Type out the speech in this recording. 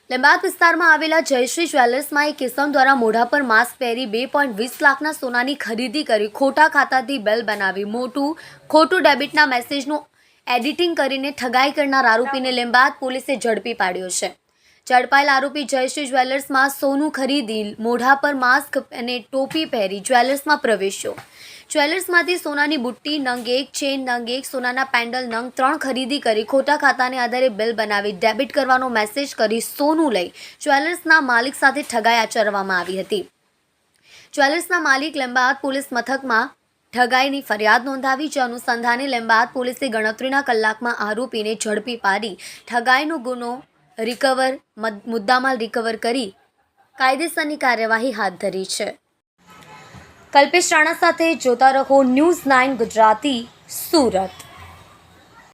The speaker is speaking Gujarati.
લીંબાયત વિસ્તારમાં આવેલા જયશ્રી જ્વેલર્સમાં એક કિસમ દ્વારા મોઢા પર માસ્ક પહેરી 2.20 લાખના સોનાની ખરીદી કરી ખોટા ખાતાથી બિલ બનાવી ખોટું ડેબિટના મેસેજનું એડિટિંગ કરીને ઠગાઈ કરનાર આરોપીને લીંબાયત પોલીસે ઝડપી પાડ્યો છે। ઝડપાયેલ આરોપી જયશ્રી જ્વેલર્સમાં સોનું ખરીદી મોઢા પર માસ્ક અને ટોપી પહેરી જ્વેલર્સમાં પ્રવેશ્યો। જ્વેલર્સમાંથી સોનાની બુટ્ટી નંગ 1, ચેન નંગ 1, સોનાના પેન્ડલ નંગ 3 ખરીદી કરી ખોટા ખાતાને આધારે બિલ બનાવી ડેબિટ કરવાનો મેસેજ કરી સોનું લઈ જ્વેલર્સના માલિક સાથે ઠગાઈ આચરવામાં આવી હતી। જ્વેલર્સના માલિક લીંબાયત પોલીસ મથકમાં ઠગાઈની ફરિયાદ નોંધાવી છે। અનુસંધાને લીંબાયત પોલીસે ગણતરીના કલાકમાં આરોપીને ઝડપી પાડી ઠગાઈનો ગુનો મુદ્દામાલ રિકવર કરી કાયદેસરની કાર્યવાહી હાથ ધરી છે। કલ્પેશ રાણા સાથે જોતા રહો ન્યૂઝ 9 ગુજરાતી, સુરત।